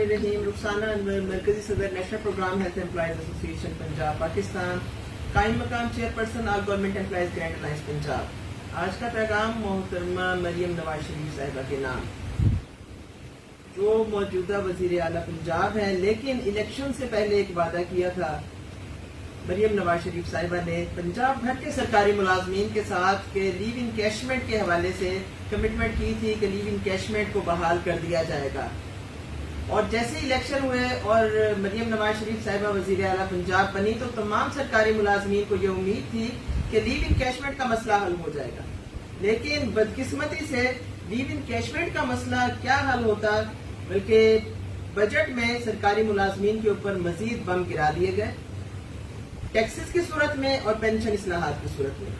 रहीम रुखसाना मरकजी सदर national program health employees association Punjab Pakistan कायम मकाम chairperson all government employees grand alliance Punjab. आज का पैगाम मोहतरमा मरियम नवाज शरीफ साहिबा के नाम, जो मौजूदा वजीर आला पंजाब हैं, लेकिन इलेक्शन से पहले एक वादा किया था मरियम नवाज शरीफ साहिबा ने पंजाब भर के सरकारी मुलाजमीन के साथ के लीव इनकैशमेंट के हवाले से कमिटमेंट की थी कि लीव इनकैशमेंट को बहाल कर दिया जाएगा। और जैसे इलेक्शन हुए और मरियम नवाज शरीफ साहिबा वजीर आला पंजाब बनी तो तमाम सरकारी मुलाजमीन को ये उम्मीद थी कि लीव इनकैशमेंट का मसला हल हो जाएगा, लेकिन बदकिस्मती से लीव इनकैशमेंट का मसला क्या हल होता, बल्कि बजट में सरकारी मुलाजमीन के ऊपर मजीद बम गिरा दिए गए, टैक्सेस की सूरत में और पेंशन इस्लाहात की सूरत में।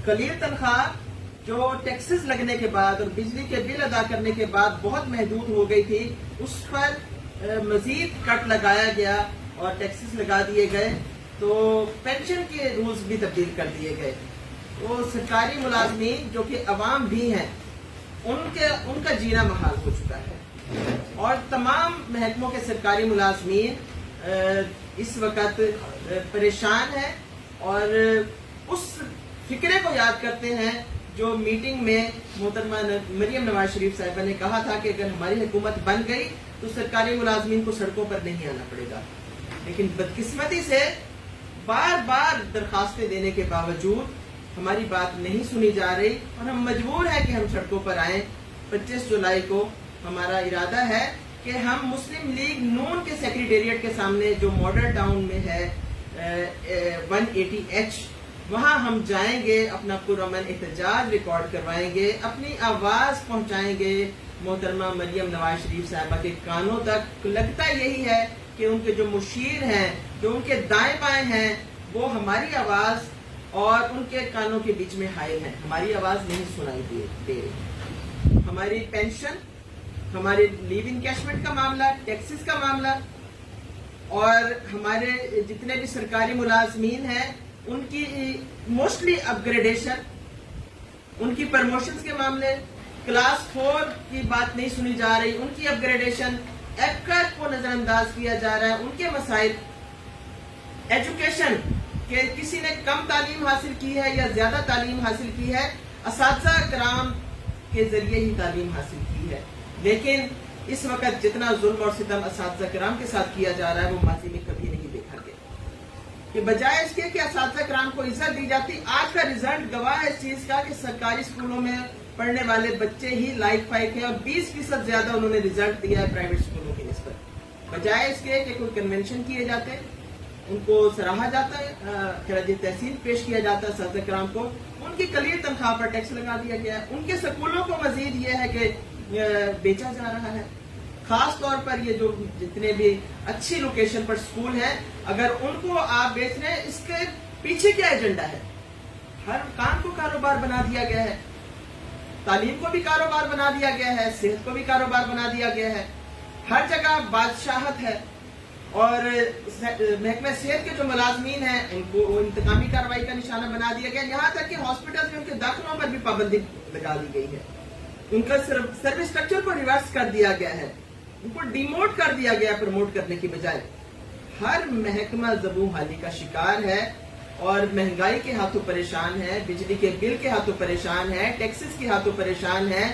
कलील तनख्वाह जो टैक्सेस लगने के बाद और बिजली के बिल अदा करने के बाद बहुत महदूद हो गई थी, उस पर मजीद कट लगाया गया और टैक्सेस लगा दिए गए, तो पेंशन के रूल्स भी तब्दील कर दिए गए। तो सरकारी मुलाजमीन जो कि अवाम भी हैं, उनका जीना महाल हो चुका है और तमाम महकमों के सरकारी मुलाजमीन इस वक्त परेशान है और उस फिक्रे को याद करते हैं जो मीटिंग में मोहतरमा मरियम नवाज शरीफ साहिबा ने कहा था कि अगर हमारी हुकूमत बन गई तो सरकारी मुलाजमीन को सड़कों पर नहीं आना पड़ेगा। लेकिन बदकिस्मती से बार बार दरखास्तें देने के बावजूद हमारी बात नहीं सुनी जा रही और हम मजबूर हैं कि हम सड़कों पर आए। 25 जुलाई को हमारा इरादा है कि हम मुस्लिम लीग नून के सेक्रेटेरिएट के सामने जो मॉडल टाउन में है 180H, वहां हम जाएंगे, अपना पुरअमन एहतजाज रिकॉर्ड करवाएंगे, अपनी आवाज पहुंचाएंगे मोहतरमा मरियम नवाज शरीफ साहिबा के कानों तक। लगता यही है कि उनके जो मुशीर हैं, जो उनके दाएं बाएं हैं, वो हमारी आवाज और उनके कानों के बीच में हायल हैं, हमारी आवाज नहीं सुनाई दे रही। हमारी पेंशन, हमारे लीव इनकैशमेंट का मामला, टैक्सेस का मामला और हमारे जितने भी सरकारी मुलाजमीन हैं उनकी मोस्टली अपग्रेडेशन, उनकी प्रमोशंस के मामले, क्लास 4 की बात नहीं सुनी जा रही, उनकी अपग्रेडेशन, एपकर को नजरअंदाज किया जा रहा है, उनके मसाइल, एजुकेशन के किसी ने कम तालीम हासिल की है या ज्यादा तालीम हासिल की है, असातिज़ा किराम के जरिए ही तालीम हासिल की है। लेकिन इस वक्त जितना जुल्म और सितम असातिज़ा किराम के साथ किया जा रहा है वो माजी में कभी नहीं देखा गया। कि बजाय इसके कि असातिज़ा किराम को इज्जत दी जाती, आज का रिजल्ट गवाह है इस चीज का कि सरकारी स्कूलों में पढ़ने वाले बच्चे ही लाइक फाइक है और 20% ज्यादा उन्होंने रिजल्ट दिया है प्राइवेट स्कूलों की निस्बत। बजाय इसके कि कोई कन्वेंशन किए जाते, उनको सराहा जाता है, खराज तहसीन पेश किया जाता है असातिज़ा किराम को, उनकी कलील तनख्वाह पर टैक्स लगा दिया गया है। उनके स्कूलों को मजीद ये है कि बेचा जा रहा है। खास तौर पर ये जो जितने भी अच्छी लोकेशन पर स्कूल हैं, अगर उनको आप बेच रहे हैं, इसके पीछे क्या एजेंडा है? हर काम को कारोबार बना दिया गया है, तालीम को भी कारोबार बना दिया गया है, सेहत को भी कारोबार बना दिया गया है, हर जगह बादशाहत है और महकमे सेहत के जो मुलाजमीन हैं उनको इंतकामी कार्रवाई का निशाना बना दिया गया। यहाँ तक कि हॉस्पिटल में उनके दाखिलों पर भी पाबंदी लगा दी गई है, उनका सर्विस स्ट्रक्चर को रिवर्स कर दिया गया है, उनको डिमोट कर दिया गया प्रमोट करने की बजाय। हर महकमा ज़बू हाली का शिकार है और महंगाई के हाथों परेशान है, बिजली के बिल के हाथों परेशान है, टैक्सेस के हाथों परेशान है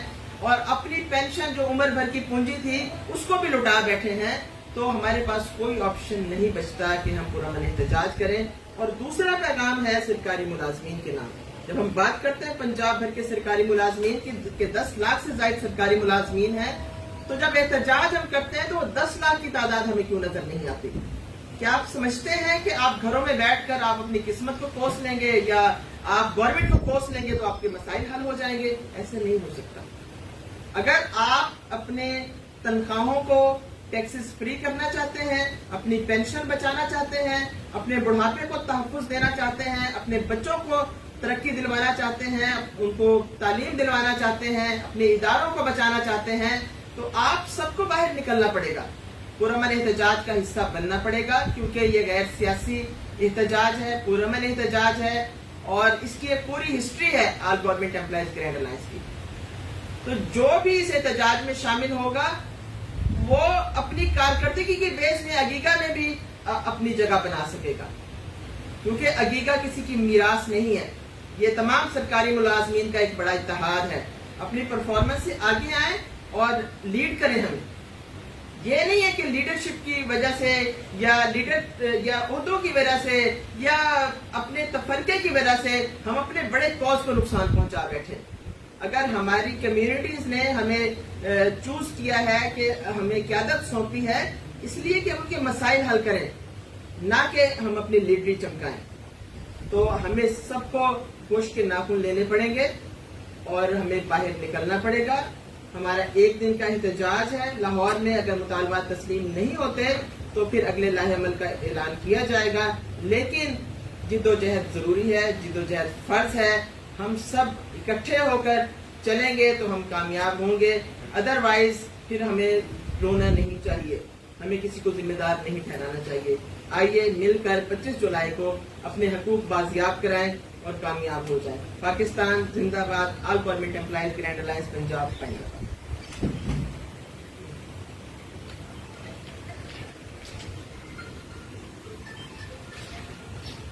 और अपनी पेंशन जो उम्र भर की पूंजी थी उसको भी लुटा बैठे हैं। तो हमारे पास कोई ऑप्शन नहीं बचता कि हम पुरअमन एहतजाज करें। और दूसरा पैगाम है सरकारी मुलाजमीन के नाम। जब हम बात करते हैं पंजाब भर के सरकारी मुलाजमीन के 10 लाख से ज्यादा सरकारी मुलाजमीन हैं, तो जब एहतजाज हम करते हैं तो 10 लाख की तादाद हमें क्यों नजर नहीं आती? क्या आप समझते हैं कि आप घरों में बैठकर आप अपनी किस्मत को कोस लेंगे या आप गवर्नमेंट को कोस लेंगे तो आपके मसाइल हल हो जाएंगे? ऐसे नहीं हो सकता। अगर आप अपने तनख्वाहों को टैक्सेस फ्री करना चाहते हैं, अपनी पेंशन बचाना चाहते हैं, अपने बुढ़ापे को तहफ़्फ़ुज़ देना चाहते हैं, अपने बच्चों को तरक्की दिलवाना चाहते हैं, उनको तालीम दिलवाना चाहते हैं, अपने इदारों को बचाना चाहते हैं, तो आप सबको बाहर निकलना पड़ेगा, पुरअमन एहतजाज का हिस्सा बनना पड़ेगा, क्योंकि ये गैर सियासी एहतजाज है, पुरअमन एहतजाज है और इसकी एक पूरी हिस्ट्री है all government employees grand alliance की। तो जो भी इस एहतजाज में शामिल होगा वो اپنی کارکردگی کی بیس میں اگیگا میں بھی اپنی جگہ بنا سکے گا، کیونکہ اگیگا کسی کی میراث نہیں ہے، یہ تمام سرکاری ملازمین کا ایک بڑا اتحاد ہے۔ اپنی پرفارمنس سے آگے آئیں اور لیڈ کریں ہمیں۔ یہ نہیں ہے کہ لیڈرشپ کی وجہ سے یا عہدوں کی وجہ سے یا اپنے تفرقے کی وجہ سے ہم اپنے بڑے کاز کو نقصان پہنچا بیٹھے۔ اگر ہماری کمیونٹیز نے ہمیں چوز کیا ہے کہ ہمیں قیادت سونپی ہے اس لیے کہ ہم ان کے مسائل حل کریں، نہ کہ ہم اپنی لیڈری چمکائیں، تو ہمیں سب کو پوچھ کے ناخن لینے پڑیں گے اور ہمیں باہر نکلنا پڑے گا۔ ہمارا ایک دن کا احتجاج ہے لاہور میں، اگر مطالبات تسلیم نہیں ہوتے تو پھر اگلے لاہ عمل کا اعلان کیا جائے گا، لیکن جد و جہد ضروری ہے، جد و جہد فرض ہے۔ ہم سب اکٹھے ہو کر چلیں گے تو ہم کامیاب ہوں گے، ادروائز پھر ہمیں رونا نہیں چاہیے، ہمیں کسی کو ذمہ دار نہیں ٹھہرانا چاہیے۔ آئیے مل کر 25 جولائی کو اپنے حقوق بازیاب کرائیں اور کامیاب ہو جائیں۔ پاکستان زندہ باد، آل government employees grand alliance Punjab Punjab.